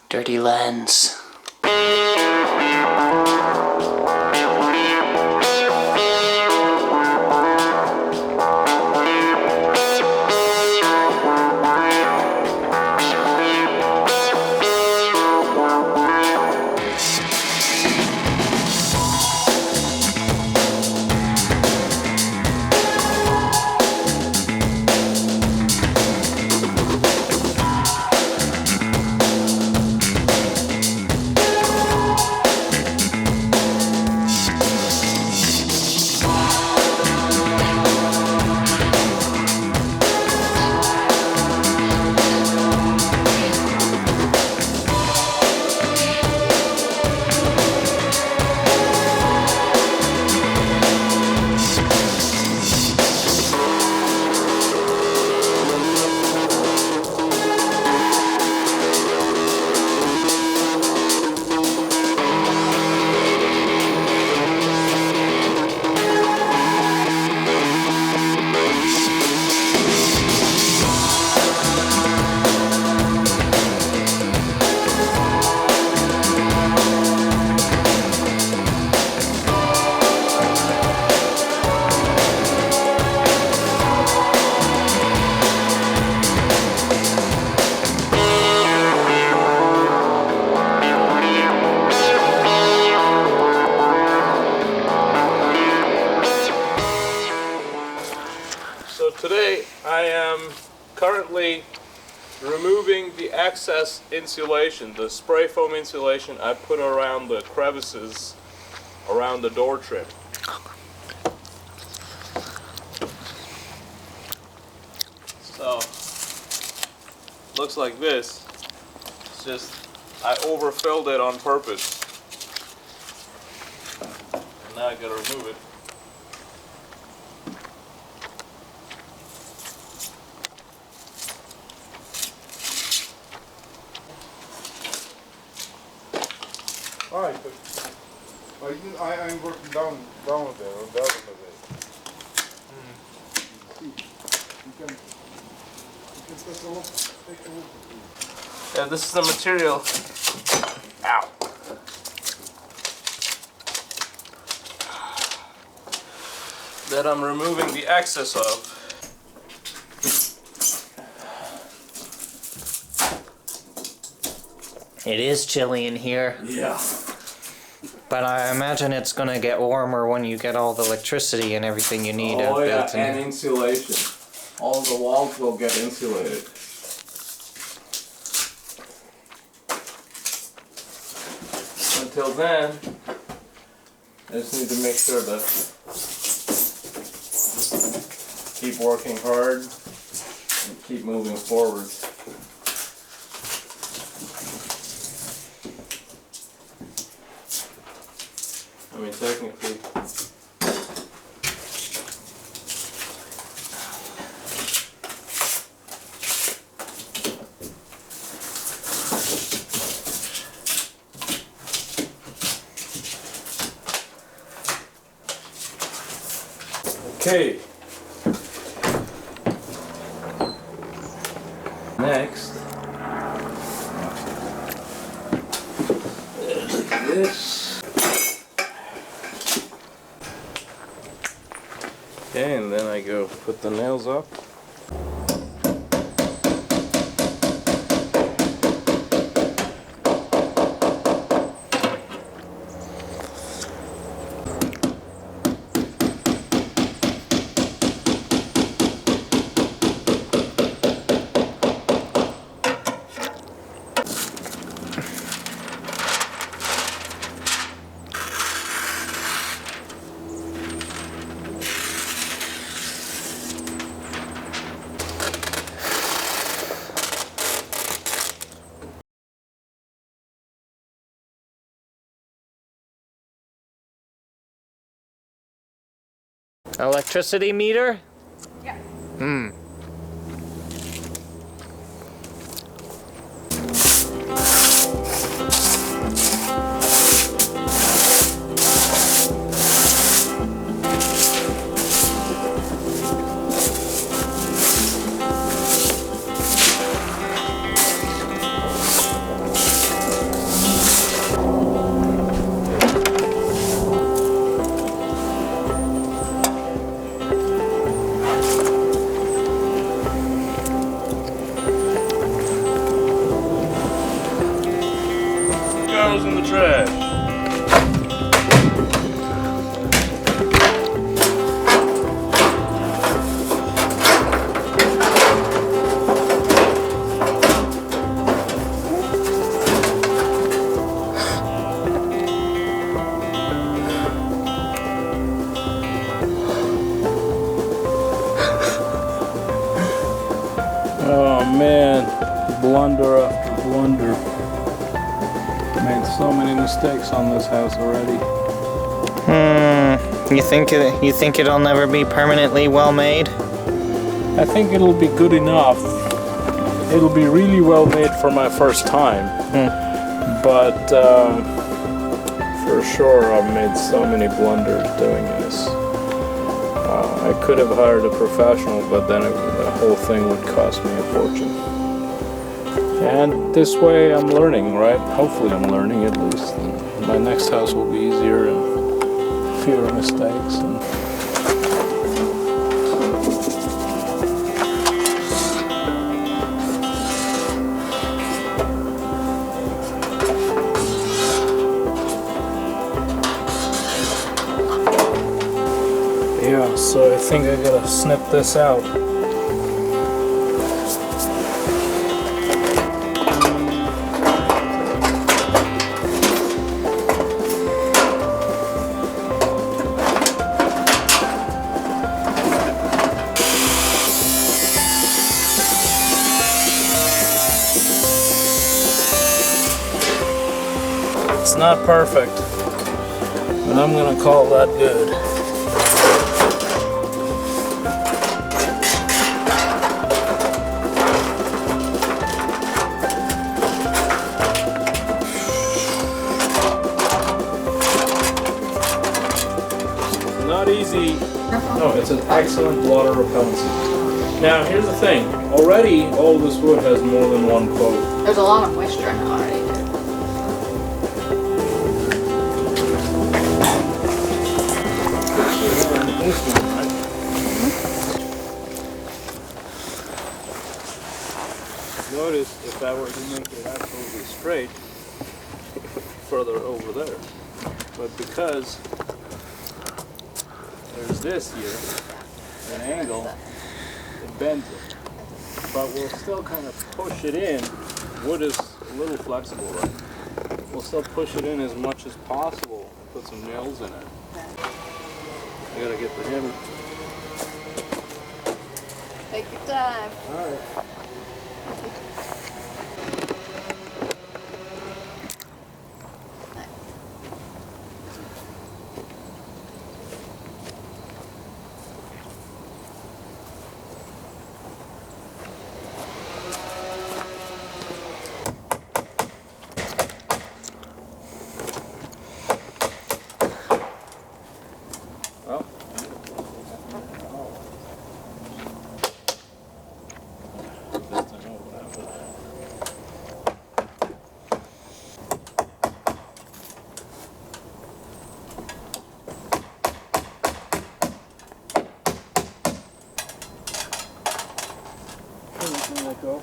Dirty lens. Today I am currently removing the excess insulation, the spray foam insulation I put around the crevices around the door trim. So, looks like this. It's just, I overfilled it on purpose. And now I gotta remove it. Alright, but I'm working down there on the other way. See, you can take a look. Yeah, this is the material. Ow. That I'm removing the excess of. It is chilly in here. Yeah. But I imagine it's gonna get warmer when you get all the electricity and everything you need Oh yeah, built in. and insulation. All the walls will get insulated. Until then, I just need to make sure that keep working hard and keep moving forward. I mean, technically, okay. Next, look at this. Okay, and then I go put the nails up. Electricity meter? Yeah. man, blunder after blunder. Made so many mistakes on this house already. You think it'll never be permanently well made? I think it'll be good enough. It'll be really well made for my first time. But for sure I've made so many blunders doing this. I could have hired a professional, but then the whole thing would cost me a fortune. And this way I'm learning, right? Hopefully I'm learning at least. And my next house will be easier and fewer mistakes. Yeah, so I think I gotta snip this out. It's not perfect, but I'm gonna call that good. Not easy. No, it's an excellent water repellency. Now, here's the thing. Already, all this wood has more than one coat. There's a lot of moisture in it already. Notice if I were to make it absolutely straight, further over there. But because there's this here, an angle, it bends it. But we'll still kind of push it in. Wood is a little flexible, right? We'll still push it in as much as possible and put some nails in it. I gotta get the hammer. Take your time. Alright. Well, just to know what happened. Let that go.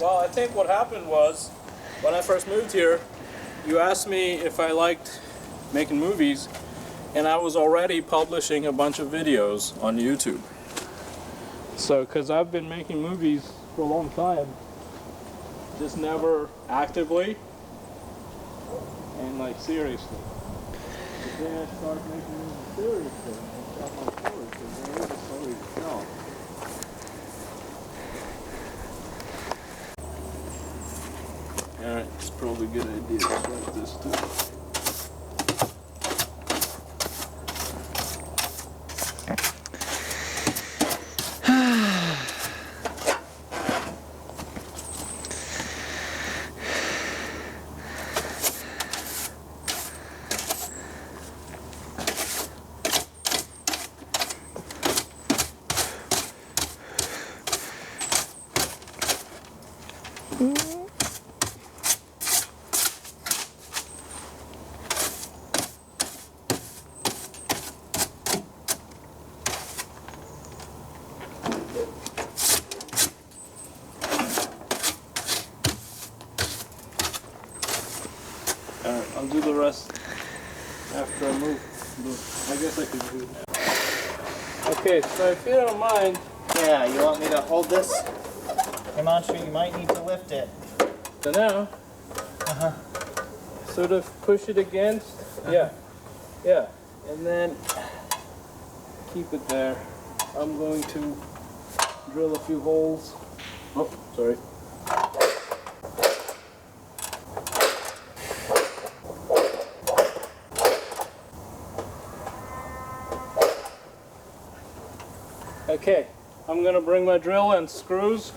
Well, I think what happened was, when I first moved here, you asked me if I liked making movies, and I was already publishing a bunch of videos on YouTube. So, because I've been making movies for a long time, just never actively and like seriously. But then I started making movies seriously and I shot my stories, and there is a story to tell. Alright, it's probably a good idea to write this too. Alright, I'll do the rest after I move. I guess I can do it now. Okay, so if you don't mind. Yeah, you want me to hold this? Himanshu, you might need to lift it. So now, sort of push it against. Yeah, and then keep it there. I'm going to drill a few holes. Oh, sorry. Okay, I'm gonna bring my drill and screws.